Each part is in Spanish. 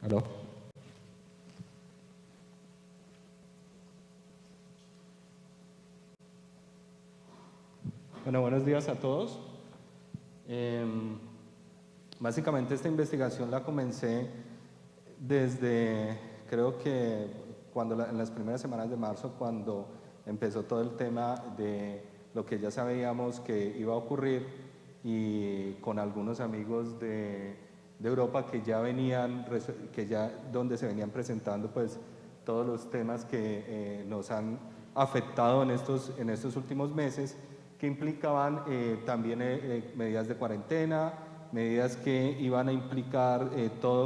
¿Aló? Bueno, buenos días a todos. Básicamente esta investigación la comencé desde, creo que en las primeras semanas de marzo, cuando empezó todo el tema de lo que ya sabíamos que iba a ocurrir, y con algunos amigos de Europa que ya venían, donde se venían presentando pues todos los temas que nos han afectado en estos últimos meses, que implicaban también medidas de cuarentena, medidas que iban a implicar todo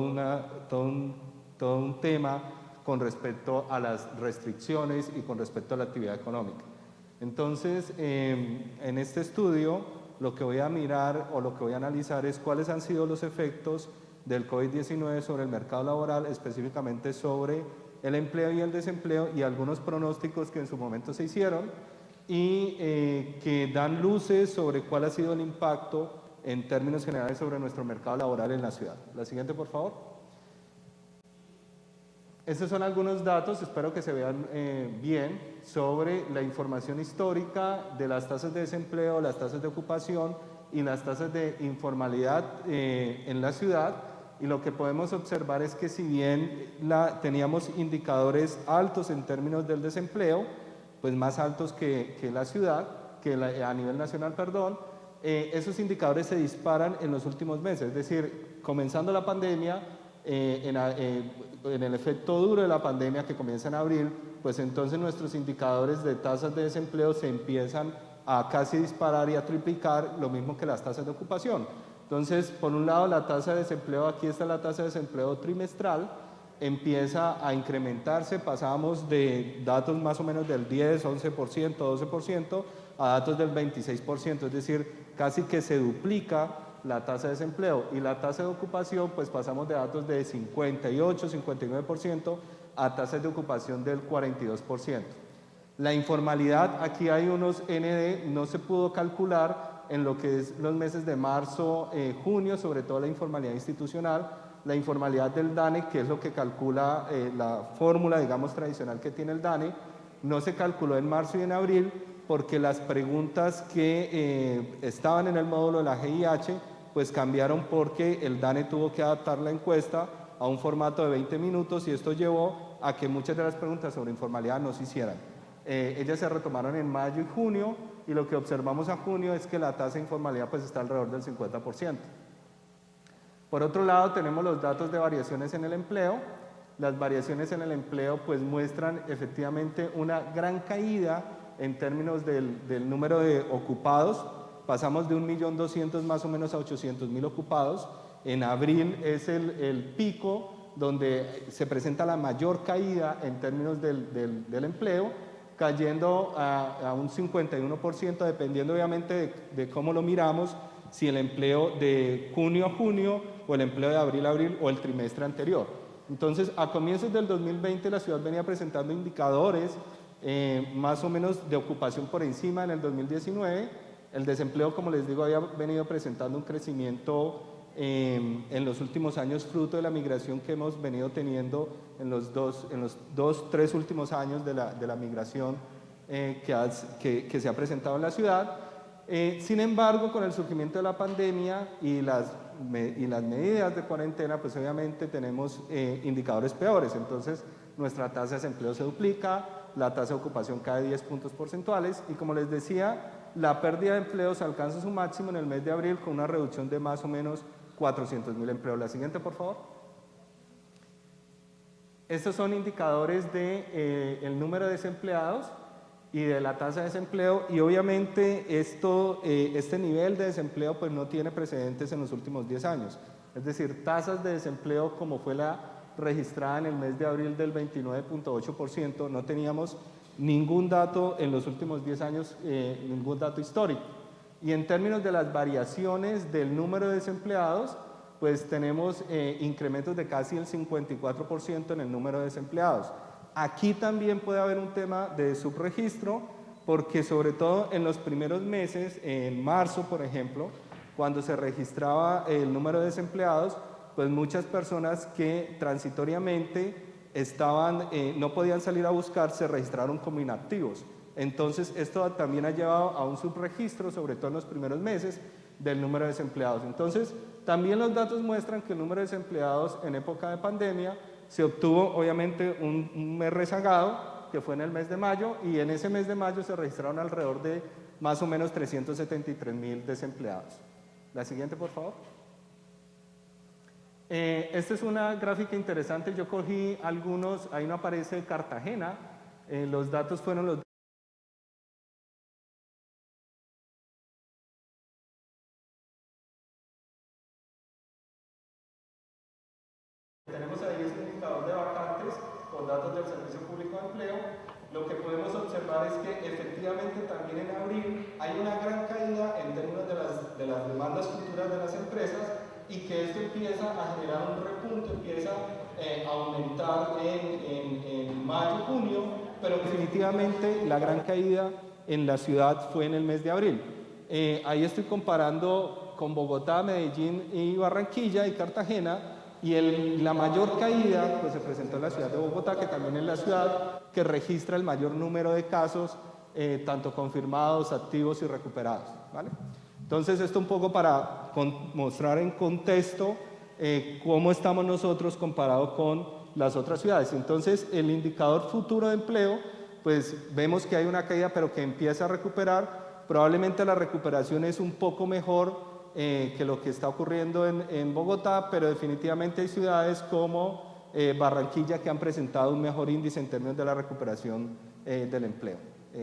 un tema con respecto a las restricciones y con respecto a la actividad económica. Entonces, en este estudio lo que voy a mirar o lo que voy a analizar es cuáles han sido los efectos del COVID-19 sobre el mercado laboral, específicamente sobre el empleo y el desempleo, y algunos pronósticos que en su momento se hicieron y que dan luces sobre cuál ha sido el impacto en términos generales sobre nuestro mercado laboral en la ciudad. La siguiente, por favor. Estos son algunos datos, espero que se vean bien, sobre la información histórica de las tasas de desempleo, las tasas de ocupación y las tasas de informalidad en la ciudad. Y lo que podemos observar es que si bien teníamos indicadores altos en términos del desempleo, pues más altos que la ciudad, a nivel nacional, perdón, esos indicadores se disparan en los últimos meses. Es decir, comenzando la pandemia, en el efecto duro de la pandemia que comienza en abril, pues entonces nuestros indicadores de tasas de desempleo se empiezan a casi disparar y a triplicar, lo mismo que las tasas de ocupación. Entonces, por un lado, la tasa de desempleo, aquí está la tasa de desempleo trimestral, empieza a incrementarse, pasamos de datos más o menos del 10, 11%, 12% a datos del 26%, es decir, casi que se duplica la tasa de desempleo. Y la tasa de ocupación, pues pasamos de datos de 58, 59% a tasas de ocupación del 42%. La informalidad, aquí hay unos ND, no se pudo calcular en lo que es los meses de marzo, junio, sobre todo la informalidad institucional, la informalidad del DANE, que es lo que calcula la fórmula, digamos, tradicional que tiene el DANE, no se calculó en marzo y en abril porque las preguntas que estaban en el módulo de la GIH pues cambiaron porque el DANE tuvo que adaptar la encuesta a un formato de 20 minutos y esto llevó a que muchas de las preguntas sobre informalidad no se hicieran. Ellas se retomaron en mayo y junio y lo que observamos a junio es que la tasa de informalidad pues está alrededor del 50%. Por otro lado, tenemos los datos de variaciones en el empleo. Las variaciones en el empleo pues muestran efectivamente una gran caída en términos del número de ocupados. Pasamos de 1.200.000 más o menos a 800.000 ocupados. En abril es el pico donde se presenta la mayor caída en términos del empleo, cayendo a un 51%, dependiendo obviamente de cómo lo miramos, si el empleo de junio a junio o el empleo de abril a abril o el trimestre anterior. Entonces, a comienzos del 2020 la ciudad venía presentando indicadores más o menos de ocupación por encima en el 2019. El desempleo, como les digo, había venido presentando un crecimiento en los últimos años, fruto de la migración que hemos venido teniendo en los tres últimos años de la migración que se ha presentado en la ciudad. Sin embargo, con el surgimiento de la pandemia y las medidas de cuarentena, pues obviamente tenemos indicadores peores. Entonces, nuestra tasa de desempleo se duplica, la tasa de ocupación cae 10 puntos porcentuales y, como les decía, la pérdida de empleos alcanza su máximo en el mes de abril con una reducción de más o menos 400.000 empleos. La siguiente, por favor. Estos son indicadores del número de desempleados y de la tasa de desempleo, y obviamente este nivel de desempleo pues no tiene precedentes en los últimos 10 años. Es decir, tasas de desempleo como fue la registrada en el mes de abril del 29.8%, no teníamos ningún dato en los últimos 10 años, ningún dato histórico. Y en términos de las variaciones del número de desempleados, pues tenemos incrementos de casi el 54% en el número de desempleados. Aquí también puede haber un tema de subregistro, porque sobre todo en los primeros meses, en marzo por ejemplo, cuando se registraba el número de desempleados, pues muchas personas que transitoriamente no podían salir a buscar, se registraron como inactivos. Entonces, esto también ha llevado a un subregistro, sobre todo en los primeros meses, del número de desempleados. Entonces, también los datos muestran que el número de desempleados en época de pandemia se obtuvo, obviamente, un mes rezagado, que fue en el mes de mayo, y en ese mes de mayo se registraron alrededor de más o menos 373.000 desempleados. La siguiente, por favor. Esta es una gráfica interesante, yo cogí algunos, ahí no aparece Cartagena, los datos fueron los... Tenemos ahí este indicador de vacantes con datos del Servicio Público de Empleo. Lo que podemos observar es que efectivamente también en abril hay una gran caída en términos de las demandas futuras de las empresas, y que esto empieza a generar un repunte, empieza a aumentar en mayo, junio, pero definitivamente la gran caída en la ciudad fue en el mes de abril. Ahí estoy comparando con Bogotá, Medellín y Barranquilla y Cartagena, y la mayor caída pues, se presentó en la ciudad de Bogotá, que también es la ciudad que registra el mayor número de casos, tanto confirmados, activos y recuperados, ¿vale? Entonces, esto un poco para mostrar en contexto cómo estamos nosotros comparado con las otras ciudades. Entonces, el indicador futuro de empleo, pues vemos que hay una caída, pero que empieza a recuperar. Probablemente la recuperación es un poco mejor que lo que está ocurriendo en Bogotá, pero definitivamente hay ciudades como Barranquilla que han presentado un mejor índice en términos de la recuperación del empleo.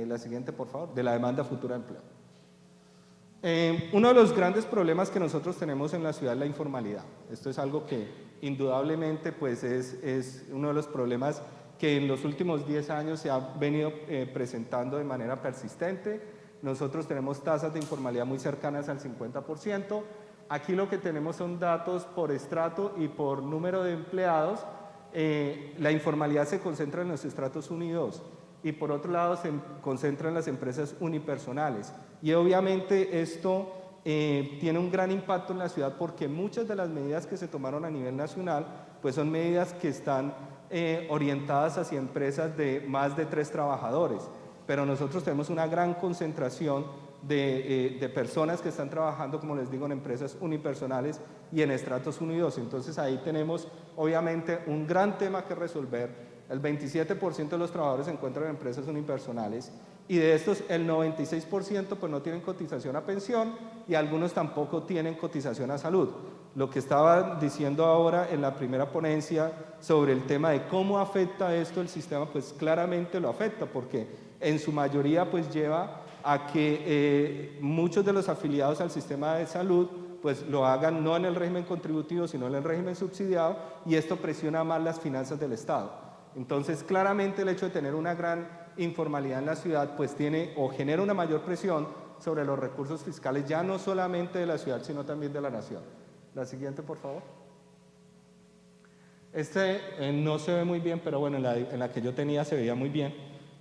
La siguiente, por favor, de la demanda futura de empleo. Uno de los grandes problemas que nosotros tenemos en la ciudad es la informalidad. Esto es algo que indudablemente pues, es uno de los problemas que en los últimos 10 años se ha venido presentando de manera persistente. Nosotros tenemos tasas de informalidad muy cercanas al 50%. Aquí lo que tenemos son datos por estrato y por número de empleados. La informalidad se concentra en los estratos 1 y 2. Y por otro lado se concentra en las empresas unipersonales. Y obviamente esto tiene un gran impacto en la ciudad, porque muchas de las medidas que se tomaron a nivel nacional pues son medidas que están orientadas hacia empresas de más de 3 trabajadores, pero nosotros tenemos una gran concentración de personas que están trabajando, como les digo, en empresas unipersonales y en estratos 1 y 2. Entonces ahí tenemos obviamente un gran tema que resolver. El 27% de los trabajadores se encuentran en empresas unipersonales, y de estos el 96% pues no tienen cotización a pensión, y algunos tampoco tienen cotización a salud. Lo que estaba diciendo ahora en la primera ponencia sobre el tema de cómo afecta esto el sistema, pues claramente lo afecta, porque en su mayoría pues lleva a que muchos de los afiliados al sistema de salud pues lo hagan no en el régimen contributivo, sino en el régimen subsidiado, y esto presiona más las finanzas del Estado. Entonces, claramente el hecho de tener una gran informalidad en la ciudad pues tiene o genera una mayor presión sobre los recursos fiscales, ya no solamente de la ciudad, sino también de la nación. La siguiente, por favor. No se ve muy bien, pero bueno, en la que yo tenía se veía muy bien.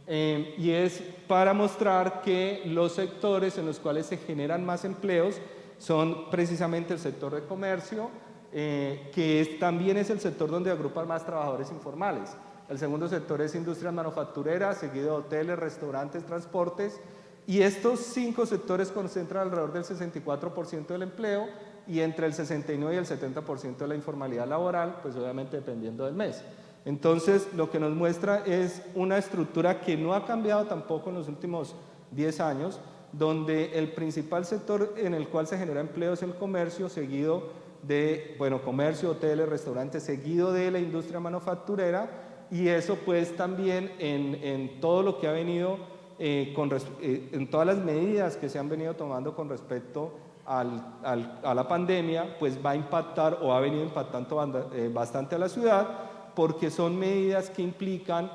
Y es para mostrar que los sectores en los cuales se generan más empleos son precisamente el sector de comercio, que también es el sector donde agrupan más trabajadores informales. El segundo sector es industria manufacturera, seguido de hoteles, restaurantes, transportes, y estos 5 sectores concentran alrededor del 64% del empleo, y entre el 69 y el 70% de la informalidad laboral, pues obviamente dependiendo del mes. Entonces, lo que nos muestra es una estructura que no ha cambiado tampoco en los últimos 10 años, donde el principal sector en el cual se genera empleo es el comercio, seguido de, bueno, comercio, hoteles, restaurantes, seguido de la industria manufacturera, y eso pues también en todo lo que ha venido, en todas las medidas que se han venido tomando con respecto a la pandemia, pues va a impactar o ha venido impactando bastante a la ciudad, porque son medidas que implican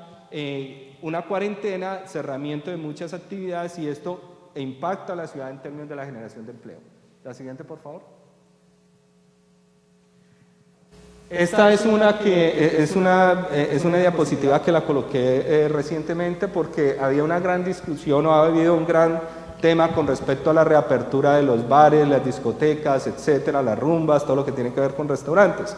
una cuarentena, cerramiento de muchas actividades, y esto impacta a la ciudad en términos de la generación de empleo. La siguiente, por favor. Esta es una diapositiva que la coloqué recientemente porque había una gran discusión o ha habido un gran tema con respecto a la reapertura de los bares, las discotecas, etcétera, las rumbas, todo lo que tiene que ver con restaurantes.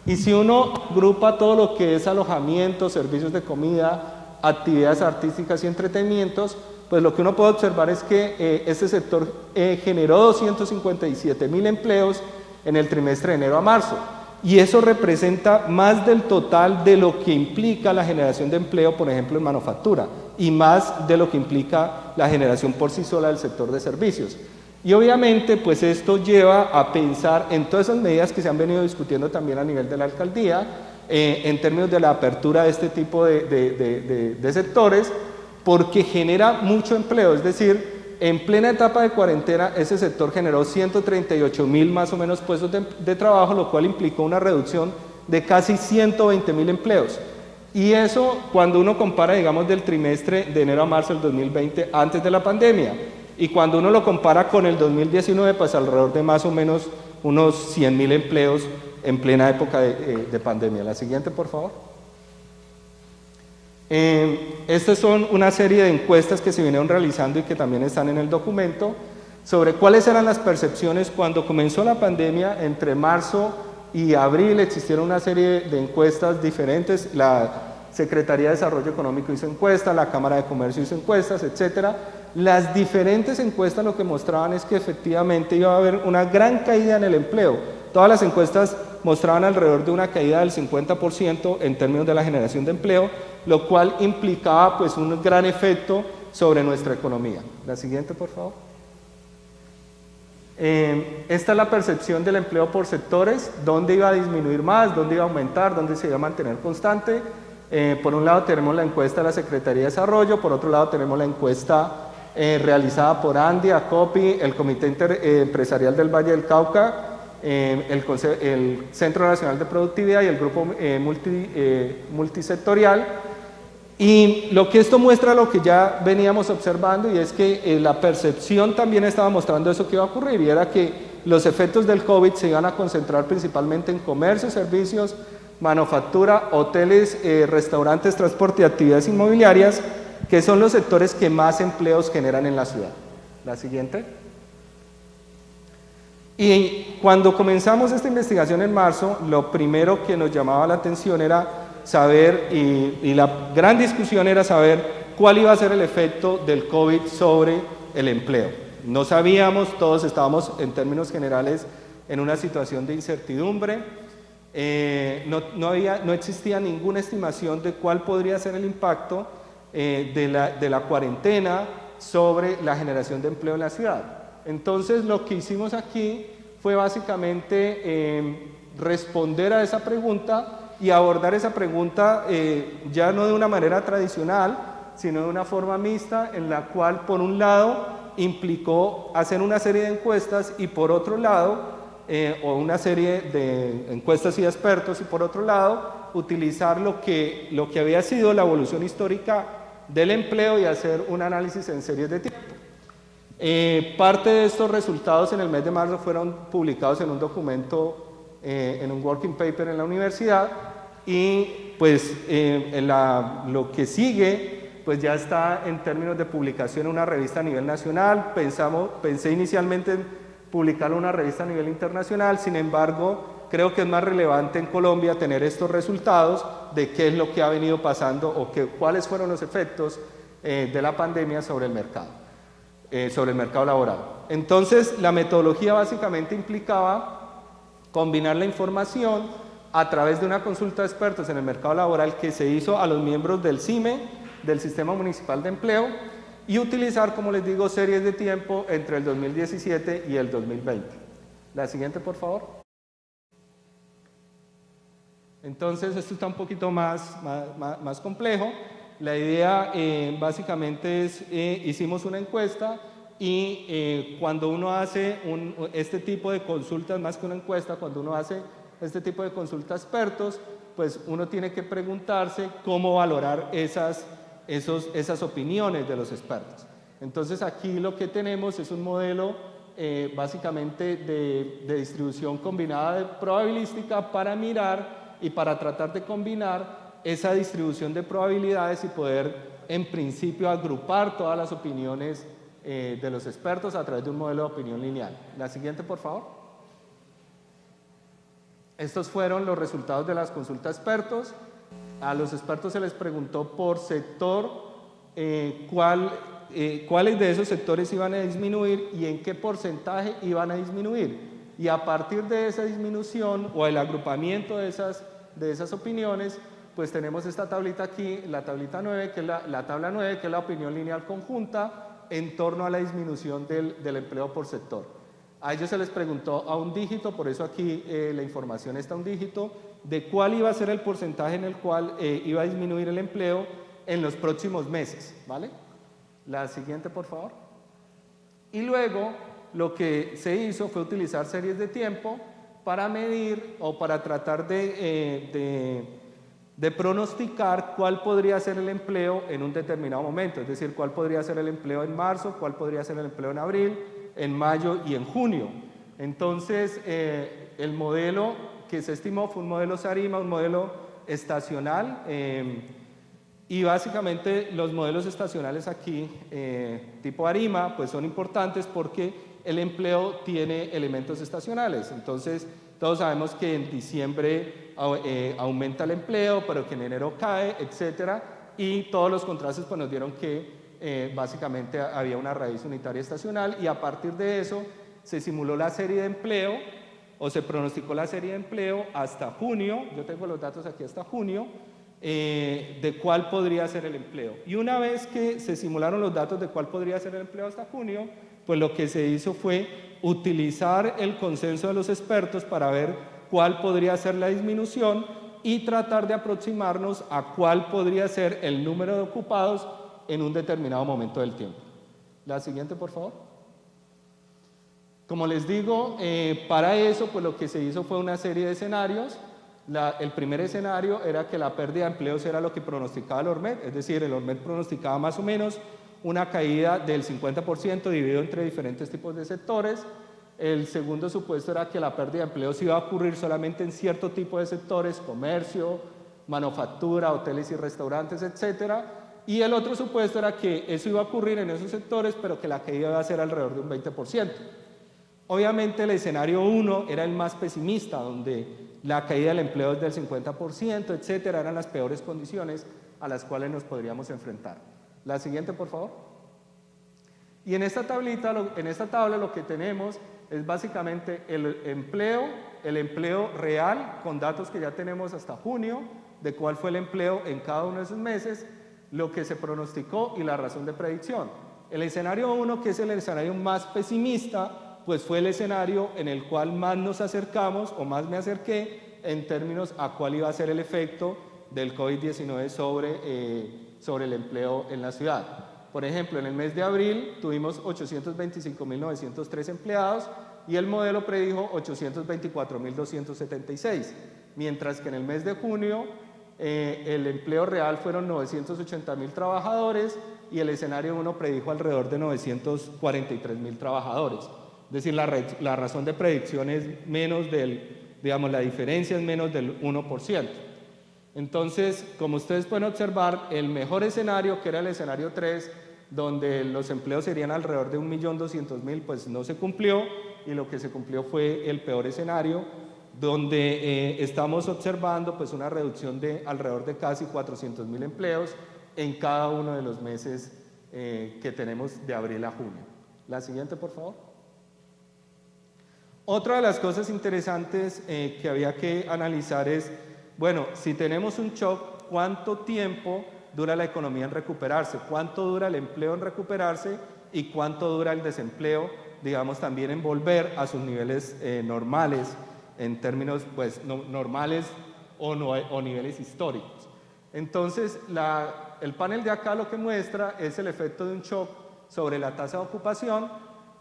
Y si uno agrupa todo lo que es alojamiento, servicios de comida, actividades artísticas y entretenimientos, pues lo que uno puede observar es que este sector generó 257.000 empleos en el trimestre de enero a marzo. Y eso representa más del total de lo que implica la generación de empleo, por ejemplo, en manufactura, y más de lo que implica la generación por sí sola del sector de servicios. Y obviamente, pues esto lleva a pensar en todas esas medidas que se han venido discutiendo también a nivel de la alcaldía, en términos de la apertura de este tipo de sectores, porque genera mucho empleo, es decir, en plena etapa de cuarentena, ese sector generó 138.000 más o menos puestos de trabajo, lo cual implicó una reducción de casi 120.000 empleos. Y eso cuando uno compara, digamos, del trimestre de enero a marzo del 2020, antes de la pandemia. Y cuando uno lo compara con el 2019, pues alrededor de más o menos unos 100.000 empleos en plena época de pandemia. La siguiente, por favor. Estas son una serie de encuestas que se vinieron realizando y que también están en el documento sobre cuáles eran las percepciones cuando comenzó la pandemia. Entre marzo y abril existieron una serie de encuestas diferentes. La Secretaría de Desarrollo Económico hizo encuestas, la Cámara de Comercio hizo encuestas, etcétera. Las diferentes encuestas lo que mostraban es que efectivamente iba a haber una gran caída en el empleo. Todas las encuestas mostraban alrededor de una caída del 50% en términos de la generación de empleo, lo cual implicaba pues un gran efecto sobre nuestra economía. La siguiente, por favor. Esta es la percepción del empleo por sectores, dónde iba a disminuir más, dónde iba a aumentar, dónde se iba a mantener constante. Por un lado tenemos la encuesta de la Secretaría de Desarrollo, por otro lado tenemos la encuesta realizada por ANDI, ACOPI, el Comité Empresarial del Valle del Cauca, el Centro Nacional de Productividad y el Grupo Multisectorial. Y lo que esto muestra lo que ya veníamos observando, y es que la percepción también estaba mostrando eso que iba a ocurrir, y era que los efectos del COVID se iban a concentrar principalmente en comercio, servicios, manufactura, hoteles, restaurantes, transporte y actividades inmobiliarias, que son los sectores que más empleos generan en la ciudad. La siguiente. Y cuando comenzamos esta investigación en marzo, lo primero que nos llamaba la atención era saber, y la gran discusión era saber cuál iba a ser el efecto del COVID sobre el empleo. No sabíamos, todos estábamos en términos generales en una situación de incertidumbre, no existía ninguna estimación de cuál podría ser el impacto de la cuarentena sobre la generación de empleo en la ciudad. Entonces lo que hicimos aquí fue básicamente responder a esa pregunta y abordar esa pregunta ya no de una manera tradicional, sino de una forma mixta, en la cual por un lado implicó hacer una serie de encuestas y por otro lado, o una serie de encuestas y de expertos, y por otro lado utilizar lo que había sido la evolución histórica del empleo y hacer un análisis en series de tiempo. Parte de estos resultados en el mes de marzo fueron publicados en un documento, en un working paper en la universidad, y pues lo que sigue pues ya está en términos de publicación en una revista a nivel nacional. Pensé inicialmente en publicarlo en una revista a nivel internacional, sin embargo creo que es más relevante en Colombia tener estos resultados de qué es lo que ha venido pasando o cuáles fueron los efectos de la pandemia sobre el mercado laboral. Entonces, la metodología básicamente implicaba combinar la información a través de una consulta de expertos en el mercado laboral que se hizo a los miembros del CIME, del Sistema Municipal de Empleo, y utilizar, como les digo, series de tiempo entre el 2017 y el 2020. La siguiente, por favor. Entonces, esto está un poquito más complejo. La idea básicamente es, hicimos una encuesta y cuando uno hace este tipo de consultas, más que una encuesta, cuando uno hace este tipo de consultas expertos, pues uno tiene que preguntarse cómo valorar esas opiniones de los expertos. Entonces aquí lo que tenemos es un modelo básicamente de distribución combinada de probabilística para mirar y para tratar de combinar esa distribución de probabilidades y poder en principio agrupar todas las opiniones de los expertos a través de un modelo de opinión lineal. La siguiente, por favor. Estos fueron los resultados de las consultas expertos. A los expertos se les preguntó por sector cuáles de esos sectores iban a disminuir y en qué porcentaje iban a disminuir. Y a partir de esa disminución o el agrupamiento de esas opiniones, pues tenemos esta tablita aquí, la tablita 9, que es la tabla 9, que es la opinión lineal conjunta en torno a la disminución del empleo por sector. A ellos se les preguntó a un dígito, por eso aquí la información está a un dígito, de cuál iba a ser el porcentaje en el cual iba a disminuir el empleo en los próximos meses, ¿vale? La siguiente, por favor. Y luego, lo que se hizo fue utilizar series de tiempo para medir o para tratar de pronosticar cuál podría ser el empleo en un determinado momento, es decir, cuál podría ser el empleo en marzo, cuál podría ser el empleo en abril, en mayo y en junio. Entonces, el modelo que se estimó fue un modelo SARIMA, un modelo estacional, y básicamente los modelos estacionales aquí, tipo ARIMA, pues son importantes porque el empleo tiene elementos estacionales. Entonces, todos sabemos que en diciembre aumenta el empleo, pero que en enero cae, etcétera, y todos los contrastes pues, nos dieron que básicamente había una raíz unitaria estacional, y a partir de eso se simuló la serie de empleo, o se pronosticó la serie de empleo hasta junio, yo tengo los datos aquí hasta junio, de cuál podría ser el empleo. Y una vez que se simularon los datos de cuál podría ser el empleo hasta junio, pues lo que se hizo fue utilizar el consenso de los expertos para ver cuál podría ser la disminución y tratar de aproximarnos a cuál podría ser el número de ocupados en un determinado momento del tiempo. La siguiente, por favor. Como les digo, para eso pues lo que se hizo fue una serie de escenarios. El primer escenario era que la pérdida de empleos era lo que pronosticaba el ORMED, es decir, el ORMED pronosticaba más o menos una caída del 50% dividido entre diferentes tipos de sectores. El segundo supuesto era que la pérdida de empleos iba a ocurrir solamente en cierto tipo de sectores, comercio, manufactura, hoteles y restaurantes, etc. Y el otro supuesto era que eso iba a ocurrir en esos sectores, pero que la caída iba a ser alrededor de un 20%. Obviamente el escenario 1 era el más pesimista, donde la caída del empleo es del 50%, etcétera, eran las peores condiciones a las cuales nos podríamos enfrentar. La siguiente, por favor. Y en esta tabla lo que tenemos es básicamente el empleo real, con datos que ya tenemos hasta junio, de cuál fue el empleo en cada uno de esos meses, lo que se pronosticó y la razón de predicción. El escenario 1, que es el escenario más pesimista, pues fue el escenario en el cual más nos acercamos o más me acerqué en términos a cuál iba a ser el efecto del COVID-19 sobre el empleo en la ciudad. Por ejemplo, en el mes de abril tuvimos 825.903 empleados y el modelo predijo 824.276, mientras que en el mes de junio el empleo real fueron 980.000 trabajadores y el escenario 1 predijo alrededor de 943.000 trabajadores. Es decir, la razón de predicción es menos la diferencia es menos del 1%. Entonces, como ustedes pueden observar, el mejor escenario, que era el escenario 3, donde los empleos serían alrededor de 1.200.000, pues no se cumplió, y lo que se cumplió fue el peor escenario, donde estamos observando pues una reducción de alrededor de casi 400.000 empleos en cada uno de los meses que tenemos de abril a junio. La siguiente, por favor. Otra de las cosas interesantes que había que analizar es, bueno, si tenemos un shock, ¿cuánto tiempo dura la economía en recuperarse? ¿Cuánto dura el empleo en recuperarse? ¿Y cuánto dura el desempleo, digamos, también en volver a sus niveles normales, en términos pues, normales o niveles históricos? Entonces, el panel de acá lo que muestra es el efecto de un shock sobre la tasa de ocupación,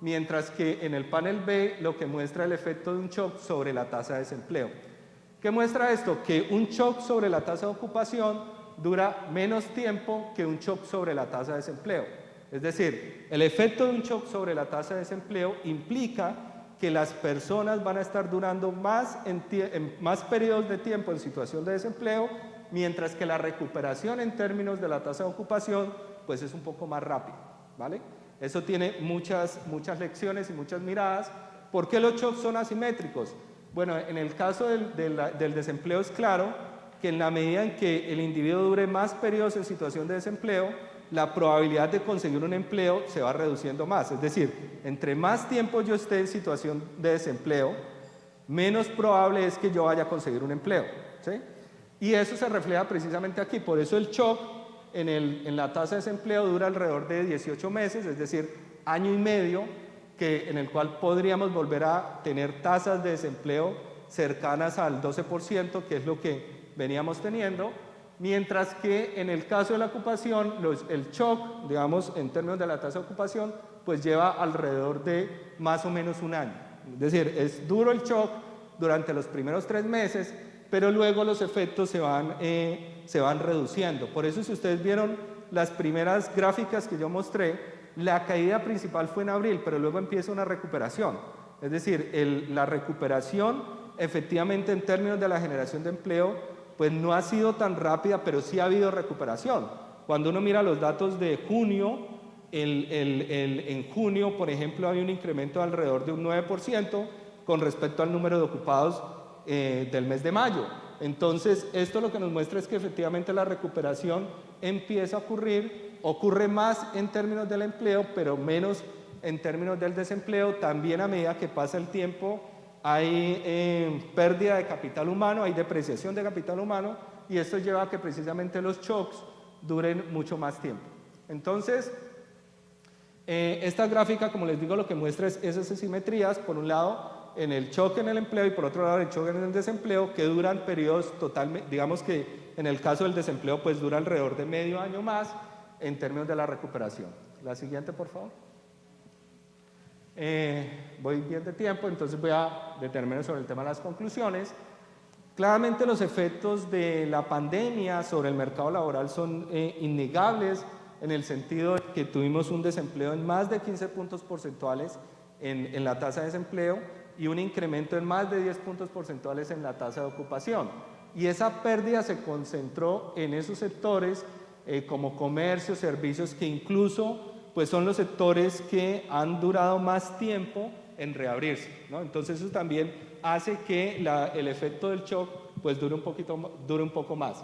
mientras que en el panel B lo que muestra el efecto de un shock sobre la tasa de desempleo. ¿Qué muestra esto? Que un shock sobre la tasa de ocupación dura menos tiempo que un shock sobre la tasa de desempleo. Es decir, el efecto de un shock sobre la tasa de desempleo implica que las personas van a estar durando más periodos de tiempo en situación de desempleo, mientras que la recuperación en términos de la tasa de ocupación pues es un poco más rápida, ¿vale? Eso tiene muchas lecciones y muchas miradas. ¿Por qué los shocks son asimétricos? Bueno, en el caso del desempleo es claro que en la medida en que el individuo dure más periodos en situación de desempleo, la probabilidad de conseguir un empleo se va reduciendo más. Es decir, entre más tiempo yo esté en situación de desempleo, menos probable es que yo vaya a conseguir un empleo, ¿sí? Y eso se refleja precisamente aquí. Por eso el shock en la tasa de desempleo dura alrededor de 18 meses, es decir, año y medio, en el cual podríamos volver a tener tasas de desempleo cercanas al 12%, que es lo que veníamos teniendo, mientras que en el caso de la ocupación, el shock, digamos, en términos de la tasa de ocupación, pues lleva alrededor de más o menos un año. Es decir, es duro el shock durante los primeros 3 meses, pero luego los efectos se van reduciendo. Por eso, si ustedes vieron las primeras gráficas que yo mostré, la caída principal fue en abril, pero luego empieza una recuperación. Es decir, la recuperación, efectivamente, en términos de la generación de empleo, pues no ha sido tan rápida, pero sí ha habido recuperación. Cuando uno mira los datos de junio, en junio, por ejemplo, había un incremento de alrededor de un 9% con respecto al número de ocupados del mes de mayo. Entonces, esto lo que nos muestra es que efectivamente la recuperación empieza a ocurre más en términos del empleo, pero menos en términos del desempleo. También a medida que pasa el tiempo hay pérdida de capital humano, hay depreciación de capital humano, y esto lleva a que precisamente los shocks duren mucho más tiempo. Entonces, esta gráfica, como les digo, lo que muestra es esas asimetrías, por un lado en el shock en el empleo y por otro lado el shock en el desempleo, que duran periodos totalmente, digamos que en el caso del desempleo pues dura alrededor de medio año más en términos de la recuperación. La siguiente, por favor. Voy bien de tiempo, entonces voy a detenerme sobre el tema de las conclusiones. Claramente los efectos de la pandemia sobre el mercado laboral son innegables, en el sentido de que tuvimos un desempleo en más de 15 puntos porcentuales en la tasa de desempleo y un incremento en más de 10 puntos porcentuales en la tasa de ocupación. Y esa pérdida se concentró en esos sectores como comercio, servicios, que incluso pues son los sectores que han durado más tiempo en reabrirse, ¿no? Entonces eso también hace que el efecto del shock pues dure un poco más.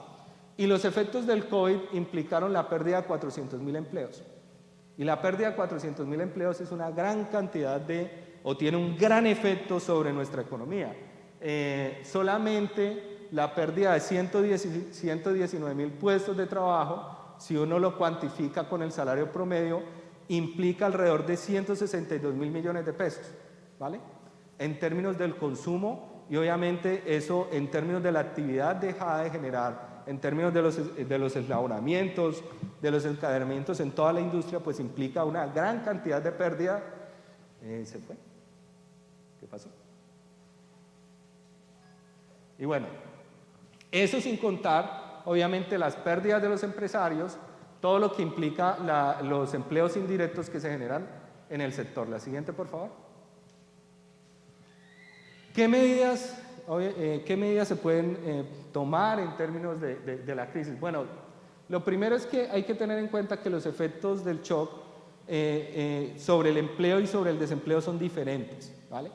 Y los efectos del COVID implicaron la pérdida de 400.000 empleos. Y la pérdida de 400.000 empleos es una gran cantidad o tiene un gran efecto sobre nuestra economía. Solamente la pérdida de 119.000 puestos de trabajo, si uno lo cuantifica con el salario promedio, implica alrededor de 162.000 millones de pesos, ¿vale? En términos del consumo, y obviamente eso en términos de la actividad dejada de generar, en términos de los eslabonamientos, de los encadenamientos en toda la industria, pues implica una gran cantidad de pérdida. ¿Se fue? ¿Qué pasó? Y bueno, eso sin contar, obviamente, las pérdidas de los empresarios, todo lo que implica los empleos indirectos que se generan en el sector. La siguiente, por favor. ¿Qué medidas se pueden tomar en términos de la crisis? Bueno, lo primero es que hay que tener en cuenta que los efectos del shock sobre el empleo y sobre el desempleo son diferentes, ¿vale?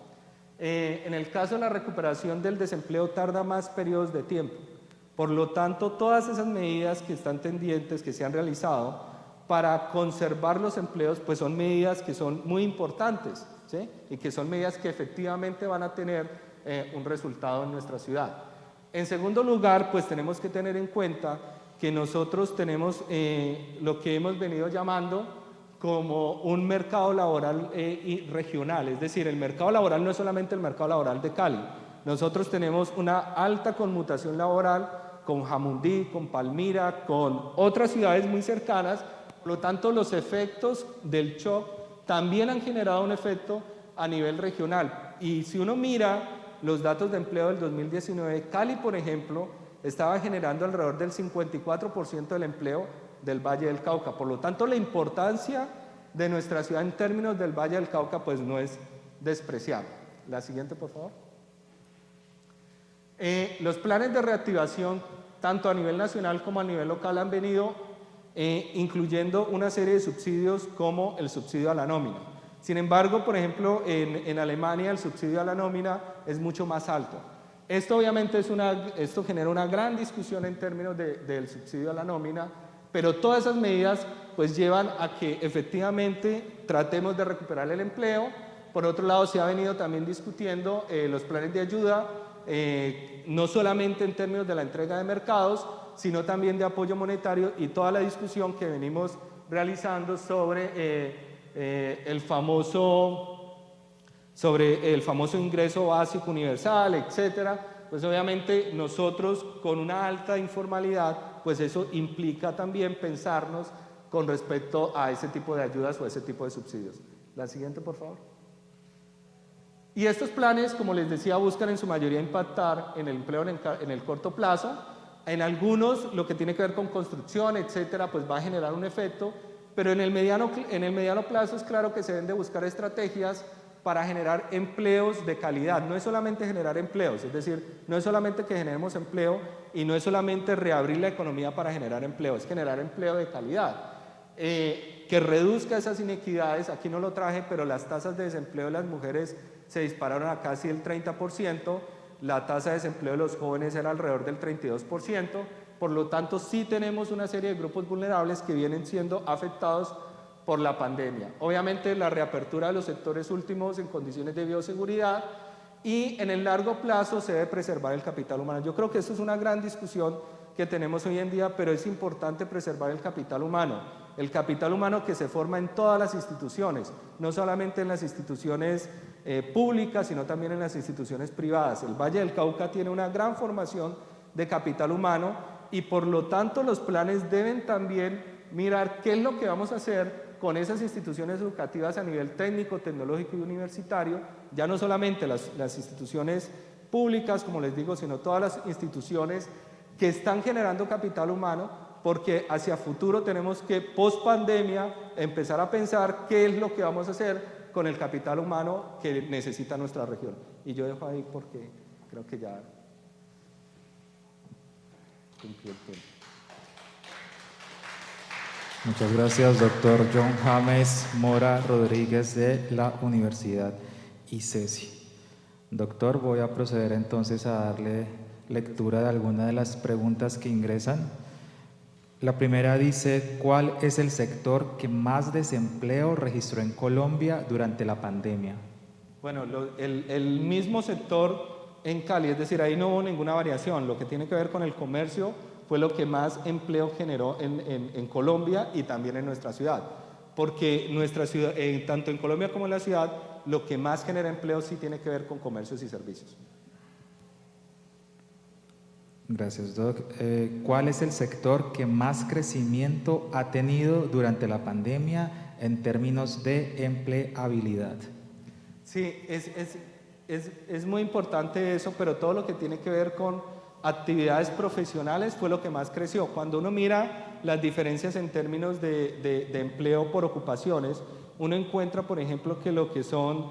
En el caso de la recuperación del desempleo tarda más periodos de tiempo. Por lo tanto, todas esas medidas que están pendientes, que se han realizado para conservar los empleos, pues son medidas que son muy importantes, ¿sí? Y que son medidas que efectivamente van a tener un resultado en nuestra ciudad. En segundo lugar, pues tenemos que tener en cuenta que nosotros tenemos lo que hemos venido llamando como un mercado laboral regional, es decir, el mercado laboral no es solamente el mercado laboral de Cali. Nosotros tenemos una alta conmutación laboral con Jamundí, con Palmira, con otras ciudades muy cercanas. Por lo tanto, los efectos del shock también han generado un efecto a nivel regional. Y si uno mira los datos de empleo del 2019, Cali, por ejemplo, estaba generando alrededor del 54% del empleo del Valle del Cauca. Por lo tanto, la importancia de nuestra ciudad en términos del Valle del Cauca pues no es despreciable. La siguiente, por favor. Los planes de reactivación, tanto a nivel nacional como a nivel local, han venido incluyendo una serie de subsidios como el subsidio a la nómina. Sin embargo, por ejemplo, en Alemania el subsidio a la nómina es mucho más alto. Esto obviamente esto genera una gran discusión en términos del subsidio a la nómina, pero todas esas medidas pues llevan a que efectivamente tratemos de recuperar el empleo. Por otro lado, se ha venido también discutiendo los planes de ayuda, no solamente en términos de la entrega de mercados, sino también de apoyo monetario, y toda la discusión que venimos realizando sobre el famoso ingreso básico universal, etcétera. Pues obviamente nosotros con una alta informalidad, pues eso implica también pensarnos con respecto a ese tipo de ayudas o ese tipo de subsidios. La siguiente, por favor. Y estos planes, como les decía, buscan en su mayoría impactar en el empleo en el corto plazo. En algunos, lo que tiene que ver con construcción, etcétera, pues va a generar un efecto, pero en el mediano plazo es claro que se deben de buscar estrategias para generar empleos de calidad. No es solamente generar empleos, es decir, no es solamente que generemos empleo y no es solamente reabrir la economía para generar empleo, es generar empleo de calidad, que reduzca esas inequidades. Aquí no lo traje, pero las tasas de desempleo de las mujeres se dispararon a casi el 30%, la tasa de desempleo de los jóvenes era alrededor del 32%, por lo tanto sí tenemos una serie de grupos vulnerables que vienen siendo afectados por la pandemia. Obviamente la reapertura de los sectores últimos en condiciones de bioseguridad, y en el largo plazo se debe preservar el capital humano. Yo creo que eso es una gran discusión que tenemos hoy en día, pero es importante preservar el capital humano que se forma en todas las instituciones, no solamente en las instituciones públicas, sino también en las instituciones privadas. El Valle del Cauca tiene una gran formación de capital humano y por lo tanto los planes deben también mirar qué es lo que vamos a hacer con esas instituciones educativas a nivel técnico, tecnológico y universitario, ya no solamente las instituciones públicas, como les digo, sino todas las instituciones que están generando capital humano, porque hacia futuro tenemos que, post pandemia, empezar a pensar qué es lo que vamos a hacer con el capital humano que necesita nuestra región. Y yo dejo ahí porque creo que ya cumplí el tiempo. Muchas gracias, doctor John James Mora Rodríguez de la Universidad ICESI. Doctor, voy a proceder entonces a darle lectura de algunas de las preguntas que ingresan. La primera dice: ¿cuál es el sector que más desempleo registró en Colombia durante la pandemia? Bueno, el mismo sector en Cali, es decir, ahí no hubo ninguna variación. Lo que tiene que ver con el comercio fue lo que más empleo generó en Colombia y también en nuestra ciudad. Porque nuestra ciudad, tanto en Colombia como en la ciudad, lo que más genera empleo sí tiene que ver con comercios y servicios. Gracias, Doc. ¿Cuál es el sector que más crecimiento ha tenido durante la pandemia en términos de empleabilidad? Sí, es muy importante eso, pero todo lo que tiene que ver con actividades profesionales fue lo que más creció. Cuando uno mira las diferencias en términos de empleo por ocupaciones, uno encuentra, por ejemplo, que lo que son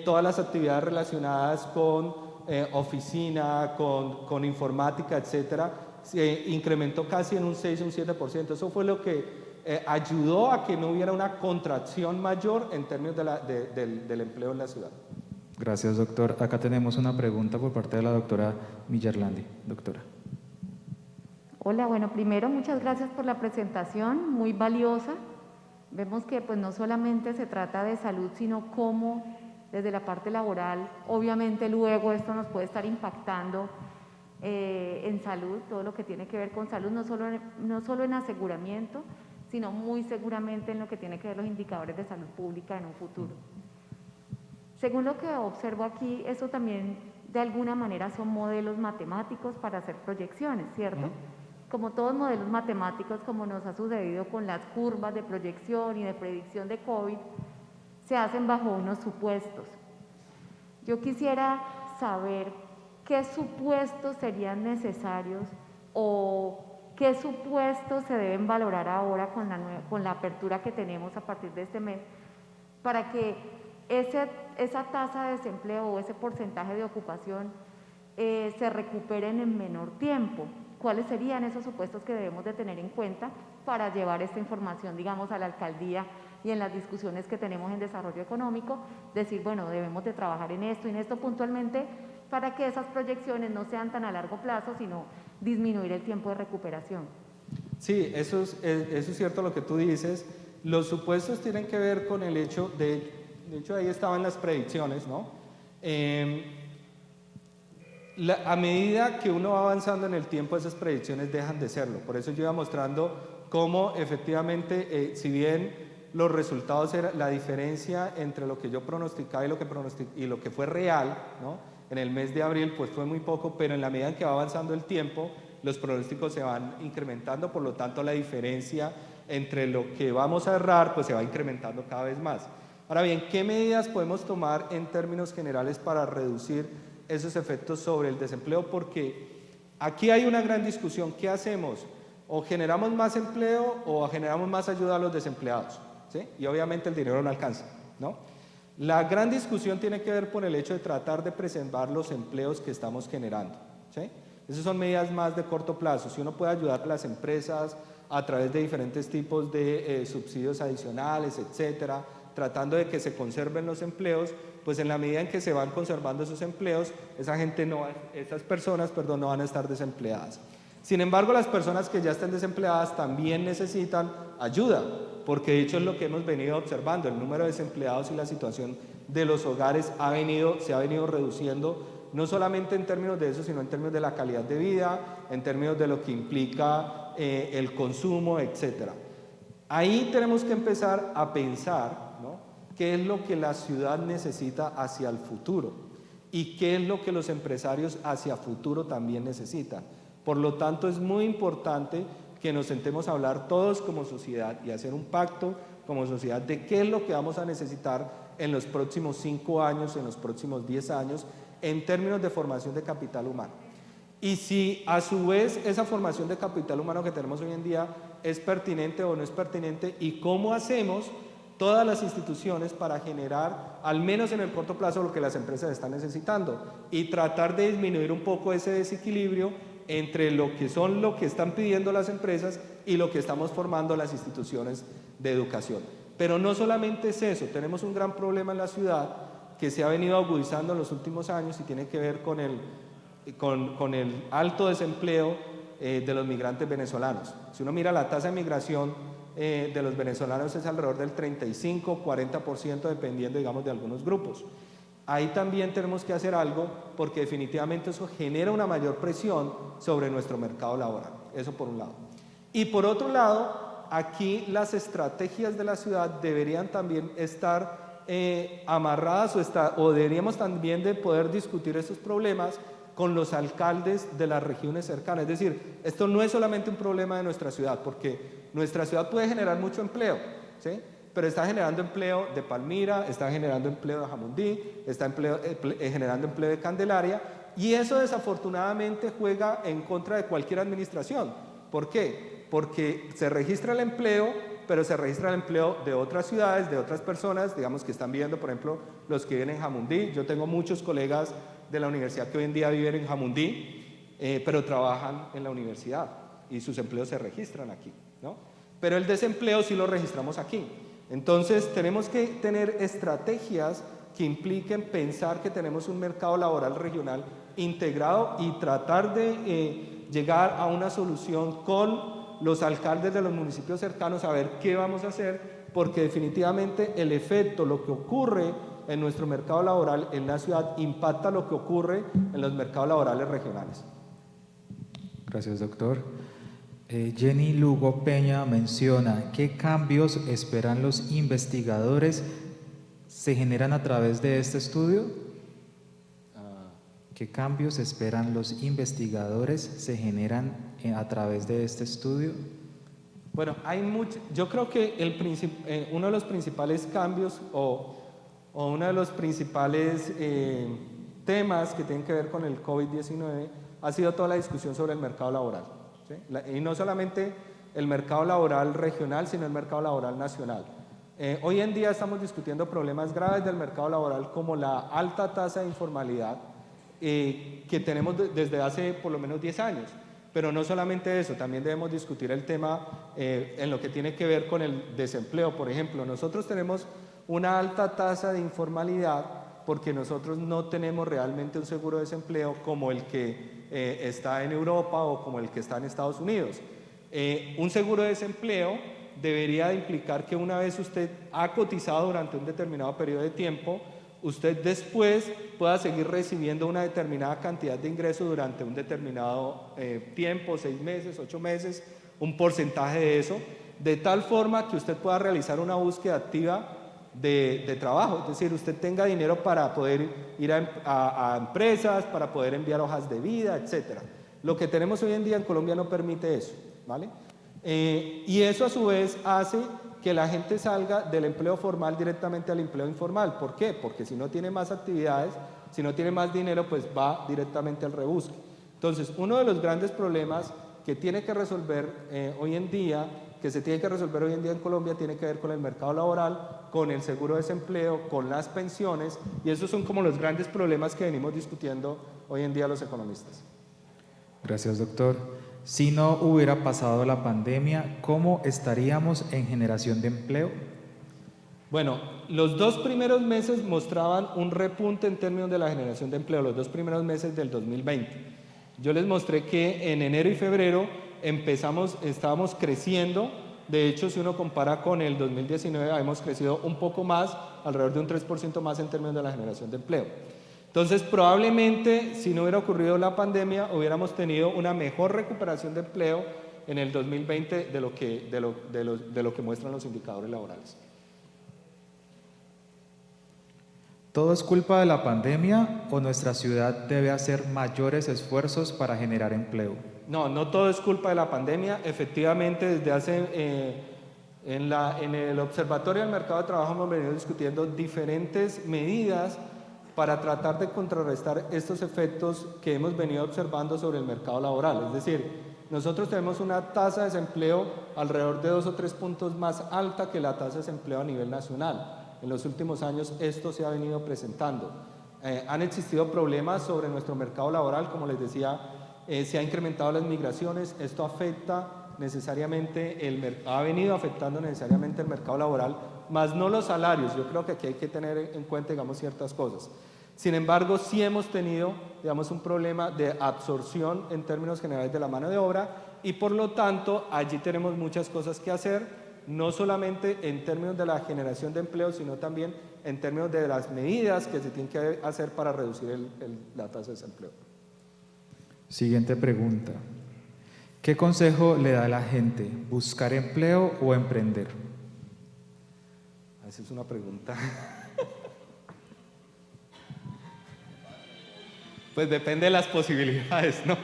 todas las actividades relacionadas con oficina, con informática, etcétera, se incrementó casi en un 6 o un 7%. Eso fue lo que ayudó a que no hubiera una contracción mayor en términos del empleo en la ciudad. Gracias, doctor. Acá tenemos una pregunta por parte de la doctora Millarlandi. Doctora. Hola, bueno, primero muchas gracias por la presentación, muy valiosa. Vemos que pues no solamente se trata de salud, sino cómo desde la parte laboral, obviamente luego esto nos puede estar impactando en salud, todo lo que tiene que ver con salud, no solo en aseguramiento, sino muy seguramente en lo que tiene que ver los indicadores de salud pública en un futuro. Según lo que observo aquí, eso también de alguna manera son modelos matemáticos para hacer proyecciones, ¿cierto? Como todos modelos matemáticos, como nos ha sucedido con las curvas de proyección y de predicción de COVID, se hacen bajo unos supuestos. Yo quisiera saber qué supuestos serían necesarios o qué supuestos se deben valorar ahora con la apertura que tenemos a partir de este mes para que esa tasa de desempleo o ese porcentaje de ocupación se recuperen en menor tiempo. cuáles serían esos supuestos que debemos de tener en cuenta para llevar esta información, digamos, a la alcaldía y en las discusiones que tenemos en desarrollo económico, decir, bueno, debemos de trabajar en esto puntualmente para que esas proyecciones no sean tan a largo plazo, sino disminuir el tiempo de recuperación. Sí, eso es cierto lo que tú dices. Los supuestos tienen que ver con el hecho de hecho ahí estaban las predicciones, ¿no? A medida que uno va avanzando en el tiempo, esas predicciones dejan de serlo. Por eso yo iba mostrando cómo efectivamente, si bien los resultados eran la diferencia entre lo que yo pronosticaba y lo que fue real, ¿no? En el mes de abril pues fue muy poco, pero en la medida en que va avanzando el tiempo, los pronósticos se van incrementando, por lo tanto la diferencia entre lo que vamos a errar pues se va incrementando cada vez más. Ahora bien, ¿qué medidas podemos tomar en términos generales para reducir esos efectos sobre el desempleo? Porque aquí hay una gran discusión. ¿Qué hacemos? ¿O generamos más empleo o generamos más ayuda a los desempleados? ¿Sí? Y obviamente el dinero no alcanza, ¿no? La gran discusión tiene que ver con el hecho de tratar de preservar los empleos que estamos generando, ¿sí? Esas son medidas más de corto plazo. Si uno puede ayudar a las empresas a través de diferentes tipos de subsidios adicionales, etcétera, tratando de que se conserven los empleos, pues en la medida en que se van conservando esos empleos, esas personas no van a estar desempleadas. Sin embargo, las personas que ya están desempleadas también necesitan ayuda, porque de hecho es lo que hemos venido observando, el número de desempleados y la situación de los hogares se ha venido reduciendo, no solamente en términos de eso, sino en términos de la calidad de vida, en términos de lo que implica el consumo, etcétera. Ahí tenemos que empezar a pensar, ¿no?, qué es lo que la ciudad necesita hacia el futuro y qué es lo que los empresarios hacia futuro también necesitan. Por lo tanto, es muy importante que nos sentemos a hablar todos como sociedad y hacer un pacto como sociedad de qué es lo que vamos a necesitar en los próximos 5 años, en los próximos 10 años, en términos de formación de capital humano. Y si a su vez esa formación de capital humano que tenemos hoy en día es pertinente o no es pertinente, y cómo hacemos todas las instituciones para generar, al menos en el corto plazo, lo que las empresas están necesitando y tratar de disminuir un poco ese desequilibrio entre lo que están pidiendo las empresas y lo que estamos formando las instituciones de educación. Pero no solamente es eso, tenemos un gran problema en la ciudad que se ha venido agudizando en los últimos años y tiene que ver con el alto desempleo de los migrantes venezolanos. Si uno mira la tasa de migración de los venezolanos es alrededor del 35-40%, dependiendo, digamos, de algunos grupos. Ahí también tenemos que hacer algo porque definitivamente eso genera una mayor presión sobre nuestro mercado laboral. Eso por un lado. Y por otro lado, aquí las estrategias de la ciudad deberían también estar amarradas o deberíamos también de poder discutir estos problemas con los alcaldes de las regiones cercanas. Es decir, esto no es solamente un problema de nuestra ciudad, porque nuestra ciudad puede generar mucho empleo, ¿sí?, pero está generando empleo de Palmira, está generando empleo de Jamundí, está generando empleo de Candelaria, y eso desafortunadamente juega en contra de cualquier administración. ¿Por qué? Porque se registra el empleo, pero se registra el empleo de otras ciudades, de otras personas, digamos, que están viviendo, por ejemplo, los que viven en Jamundí. Yo tengo muchos colegas de la universidad que hoy en día viven en Jamundí, pero trabajan en la universidad y sus empleos se registran aquí, ¿no? Pero el desempleo sí lo registramos aquí. Entonces tenemos que tener estrategias que impliquen pensar que tenemos un mercado laboral regional integrado y tratar de llegar a una solución con los alcaldes de los municipios cercanos a ver qué vamos a hacer, porque definitivamente el efecto, lo que ocurre en nuestro mercado laboral en la ciudad impacta lo que ocurre en los mercados laborales regionales. Gracias, doctor. Jenny Lugo Peña menciona: ¿qué cambios esperan los investigadores se generan a través de este estudio? ¿Qué cambios esperan los investigadores se generan a través de este estudio? Bueno, yo creo que uno de los principales cambios o uno de los principales temas que tienen que ver con el COVID-19 ha sido toda la discusión sobre el mercado laboral, ¿sí? Y no solamente el mercado laboral regional, sino el mercado laboral nacional. Hoy en día estamos discutiendo problemas graves del mercado laboral, como la alta tasa de informalidad que tenemos desde hace por lo menos 10 años. pero no solamente eso, también debemos discutir el tema en lo que tiene que ver con el desempleo. Por ejemplo, nosotros tenemos una alta tasa de informalidad porque nosotros no tenemos realmente un seguro de desempleo como el que está en Europa o como el que está en Estados Unidos. Un seguro de desempleo debería de implicar que una vez usted ha cotizado durante un determinado periodo de tiempo, usted después pueda seguir recibiendo una determinada cantidad de ingresos durante un determinado tiempo, 6 meses, 8 meses, un porcentaje de eso, de tal forma que usted pueda realizar una búsqueda activa de trabajo, es decir, usted tenga dinero para poder ir a empresas, para poder enviar hojas de vida, etc. Lo que tenemos hoy en día en Colombia no permite eso, ¿vale? Y eso a su vez hace que la gente salga del empleo formal directamente al empleo informal. ¿Por qué? Porque si no tiene más actividades, si no tiene más dinero, pues va directamente al rebusque. Entonces, uno de los grandes problemas que tiene que resolver hoy en día, que se tiene que resolver hoy en día en Colombia, tiene que ver con el mercado laboral, con el seguro de desempleo, con las pensiones, y esos son como los grandes problemas que venimos discutiendo hoy en día los economistas. Gracias, doctor. Si no hubiera pasado la pandemia, ¿cómo estaríamos en generación de empleo? Bueno, los 2 primeros meses mostraban un repunte en términos de la generación de empleo, los 2 primeros meses del 2020. Yo les mostré que en enero y febrero estábamos creciendo. De hecho, si uno compara con el 2019, hemos crecido un poco más, alrededor de un 3% más en términos de la generación de empleo. Entonces, probablemente, si no hubiera ocurrido la pandemia, hubiéramos tenido una mejor recuperación de empleo en el 2020 de lo que muestran los indicadores laborales. ¿Todo es culpa de la pandemia o nuestra ciudad debe hacer mayores esfuerzos para generar empleo? No, no todo es culpa de la pandemia. Efectivamente, desde hace en el Observatorio del Mercado de Trabajo hemos venido discutiendo diferentes medidas para tratar de contrarrestar estos efectos que hemos venido observando sobre el mercado laboral. Es decir, nosotros tenemos una tasa de desempleo alrededor de 2 o 3 puntos más alta que la tasa de desempleo a nivel nacional. En los últimos años esto se ha venido presentando. Han existido problemas sobre nuestro mercado laboral, como les decía, se han incrementado las migraciones, esto afecta necesariamente, ha venido afectando necesariamente el mercado laboral, más no los salarios. Yo creo que aquí hay que tener en cuenta, digamos, ciertas cosas. Sin embargo, sí hemos tenido, digamos, un problema de absorción en términos generales de la mano de obra y por lo tanto allí tenemos muchas cosas que hacer, no solamente en términos de la generación de empleo, sino también en términos de las medidas que se tienen que hacer para reducir la tasa de desempleo. Siguiente pregunta. ¿Qué consejo le da a la gente? ¿Buscar empleo o emprender? Esa es una pregunta. Pues depende de las posibilidades, ¿no?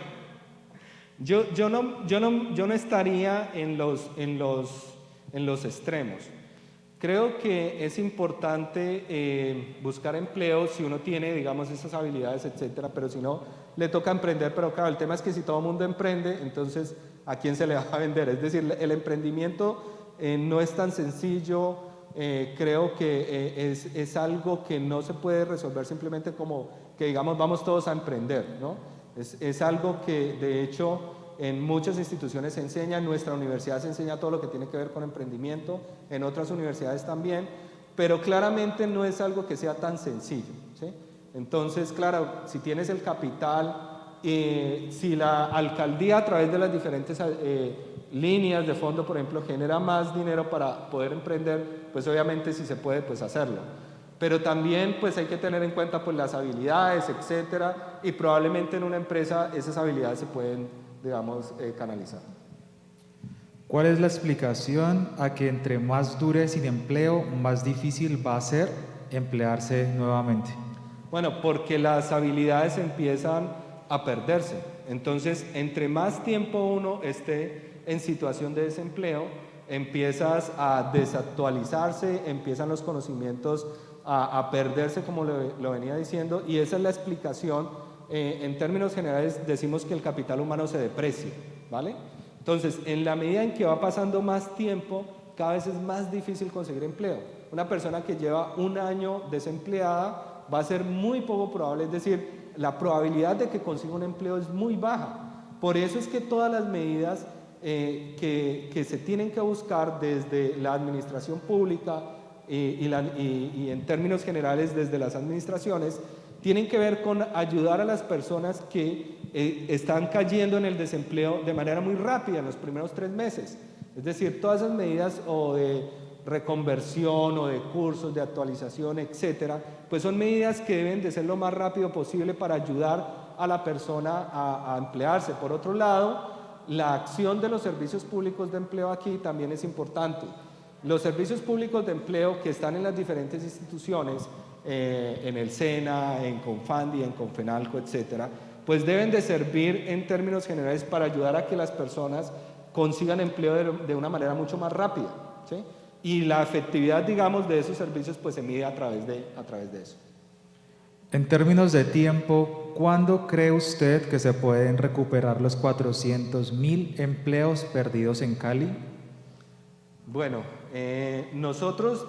Yo no estaría en los extremos. Creo que es importante buscar empleo si uno tiene, digamos, esas habilidades, etcétera, pero si no, le toca emprender. Pero claro, el tema es que si todo el mundo emprende, entonces, ¿a quién se le va a vender? Es decir, el emprendimiento no es tan sencillo. Creo que es algo que no se puede resolver simplemente como que, digamos, vamos todos a emprender, ¿no? Es algo que, de hecho, en muchas instituciones se enseña, en nuestra universidad se enseña todo lo que tiene que ver con emprendimiento, en otras universidades también, pero claramente no es algo que sea tan sencillo, ¿sí? Entonces, claro, si tienes el capital, si la alcaldía a través de las diferentes líneas de fondo, por ejemplo, genera más dinero para poder emprender, pues obviamente si se puede, pues hacerlo. Pero también pues hay que tener en cuenta pues las habilidades, etcétera, y probablemente en una empresa esas habilidades se pueden, digamos, canalizar. ¿Cuál es la explicación a que entre más dure sin empleo, más difícil va a ser emplearse nuevamente? Bueno, porque las habilidades empiezan a perderse. Entonces, entre más tiempo uno esté en situación de desempleo, empiezas a desactualizarse, empiezan los conocimientos a perderse, como lo venía diciendo, y esa es la explicación. En términos generales decimos que el capital humano se deprecia, ¿vale? Entonces, en la medida en que va pasando más tiempo, cada vez es más difícil conseguir empleo. Una persona que lleva 1 año desempleada va a ser muy poco probable, es decir, la probabilidad de que consiga un empleo es muy baja. Por eso es que todas las medidas que se tienen que buscar desde la administración pública y en términos generales desde las administraciones, tienen que ver con ayudar a las personas que están cayendo en el desempleo de manera muy rápida en los primeros 3 meses. Es decir, todas esas medidas o de reconversión o de cursos de actualización, etcétera, pues son medidas que deben de ser lo más rápido posible para ayudar a la persona a emplearse. Por otro lado, la acción de los servicios públicos de empleo aquí también es importante. Los servicios públicos de empleo que están en las diferentes instituciones, en el SENA, en Confandi, en Confenalco, etcétera, pues deben de servir en términos generales para ayudar a que las personas consigan empleo de una manera mucho más rápida, ¿sí? Y la efectividad, digamos, de esos servicios pues se mide a través de eso. En términos de tiempo, ¿cuándo cree usted que se pueden recuperar los 400.000 empleos perdidos en Cali? Bueno, nosotros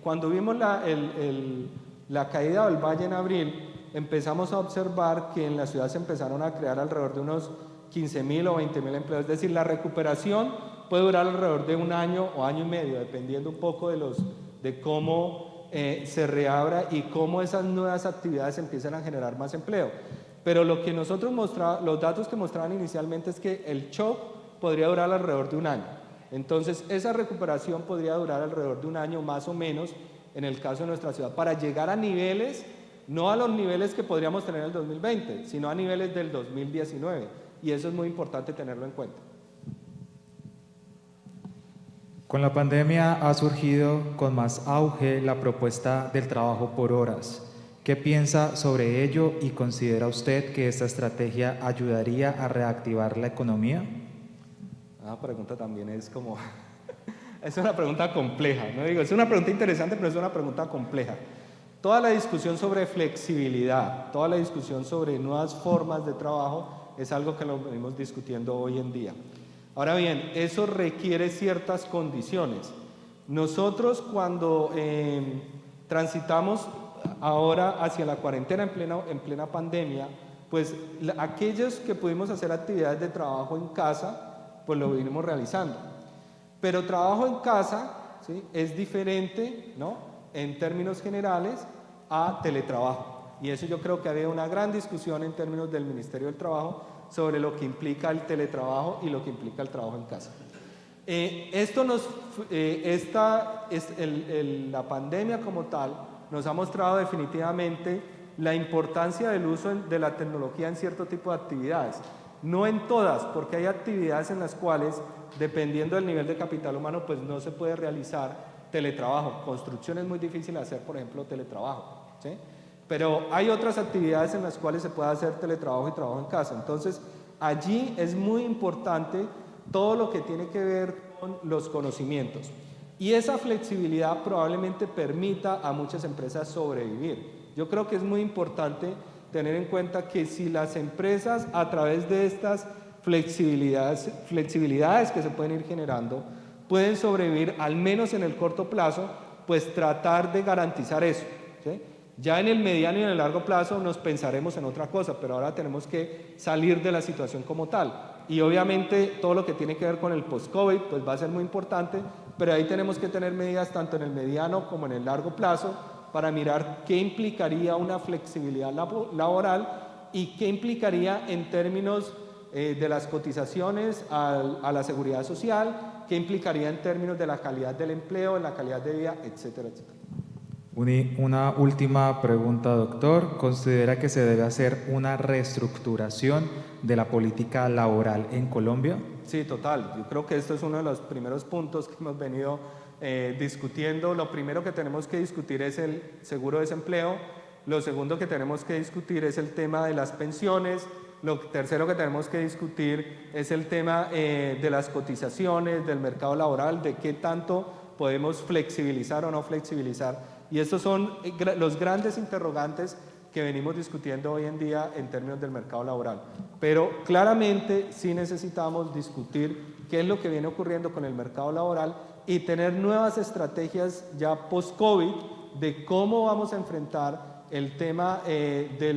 cuando vimos la caída del valle en abril, empezamos a observar que en la ciudad se empezaron a crear alrededor de unos 15.000 o 20.000 empleos. Es decir, la recuperación puede durar alrededor de 1 año o año y medio, dependiendo un poco de cómo se reabra y cómo esas nuevas actividades empiezan a generar más empleo. Pero lo que nosotros los datos que mostraban inicialmente es que el shock podría durar alrededor de 1 año. Entonces, esa recuperación podría durar alrededor de 1 año más o menos en el caso de nuestra ciudad, para llegar a niveles, no a los niveles que podríamos tener en el 2020, sino a niveles del 2019. Y eso es muy importante tenerlo en cuenta. Con la pandemia ha surgido con más auge la propuesta del trabajo por horas. ¿Qué piensa sobre ello y considera usted que esta estrategia ayudaría a reactivar la economía? La pregunta también es como... es una pregunta compleja, ¿no? Digo, es una pregunta interesante, pero es una pregunta compleja. Toda la discusión sobre flexibilidad, toda la discusión sobre nuevas formas de trabajo es algo que lo venimos discutiendo hoy en día. Ahora bien, eso requiere ciertas condiciones. Nosotros cuando transitamos ahora hacia la cuarentena en plena pandemia, pues aquellos que pudimos hacer actividades de trabajo en casa, pues lo vinimos realizando. Pero trabajo en casa, ¿sí?, es diferente, ¿no?, en términos generales a teletrabajo. Y eso yo creo que había una gran discusión en términos del Ministerio del Trabajo sobre lo que implica el teletrabajo y lo que implica el trabajo en casa. La pandemia como tal nos ha mostrado definitivamente la importancia del uso de la tecnología en cierto tipo de actividades. No en todas, porque hay actividades en las cuales, dependiendo del nivel de capital humano, pues no se puede realizar teletrabajo. Construcción es muy difícil hacer, por ejemplo, teletrabajo, ¿sí? Pero hay otras actividades en las cuales se puede hacer teletrabajo y trabajo en casa. Entonces, allí es muy importante todo lo que tiene que ver con los conocimientos. Y esa flexibilidad probablemente permita a muchas empresas sobrevivir. Yo creo que es muy importante tener en cuenta que si las empresas, a través de estas flexibilidades que se pueden ir generando, pueden sobrevivir al menos en el corto plazo, pues tratar de garantizar eso, ¿sí? Ya en el mediano y en el largo plazo nos pensaremos en otra cosa, pero ahora tenemos que salir de la situación como tal. Y obviamente todo lo que tiene que ver con el post-COVID pues va a ser muy importante, pero ahí tenemos que tener medidas tanto en el mediano como en el largo plazo para mirar qué implicaría una flexibilidad laboral y qué implicaría en términos de las cotizaciones a la seguridad social, qué implicaría en términos de la calidad del empleo, en la calidad de vida, etcétera, etcétera. Una última pregunta, doctor. ¿Considera que se debe hacer una reestructuración de la política laboral en Colombia? Sí, total. Yo creo que esto es uno de los primeros puntos que hemos venido discutiendo. Lo primero que tenemos que discutir es el seguro de desempleo. Lo segundo que tenemos que discutir es el tema de las pensiones. Lo tercero que tenemos que discutir es el tema de las cotizaciones, del mercado laboral, de qué tanto podemos flexibilizar o no flexibilizar. Y estos son los grandes interrogantes que venimos discutiendo hoy en día en términos del mercado laboral. Pero claramente sí necesitamos discutir qué es lo que viene ocurriendo con el mercado laboral y tener nuevas estrategias ya post-COVID de cómo vamos a enfrentar el tema de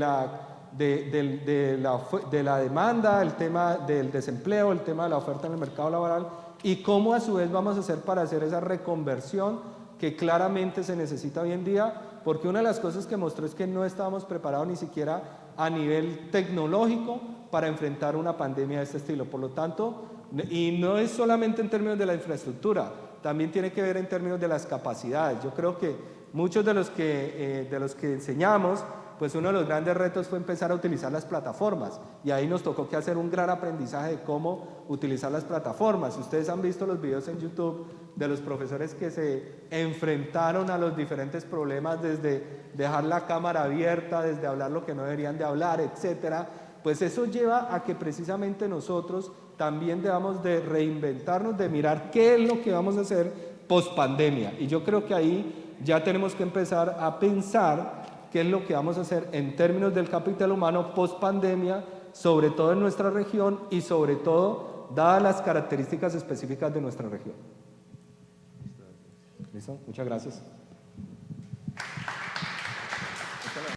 de la demanda, el tema del desempleo, el tema de la oferta en el mercado laboral y cómo a su vez vamos a hacer para hacer esa reconversión que claramente se necesita hoy en día, porque una de las cosas que mostró es que no estábamos preparados ni siquiera a nivel tecnológico para enfrentar una pandemia de este estilo. Por lo tanto, y no es solamente en términos de la infraestructura, también tiene que ver en términos de las capacidades. Yo creo que muchos de los que enseñamos, pues uno de los grandes retos fue empezar a utilizar las plataformas y ahí nos tocó que hacer un gran aprendizaje de cómo utilizar las plataformas. Ustedes han visto los videos en YouTube de los profesores que se enfrentaron a los diferentes problemas, desde dejar la cámara abierta, desde hablar lo que no deberían de hablar, etcétera. Pues eso lleva a que precisamente nosotros también debamos de reinventarnos, de mirar qué es lo que vamos a hacer post pandemia. Y yo creo que ahí ya tenemos que empezar a pensar qué es lo que vamos a hacer en términos del capital humano post pandemia, sobre todo en nuestra región y sobre todo dadas las características específicas de nuestra región. ¿Listo? Muchas gracias.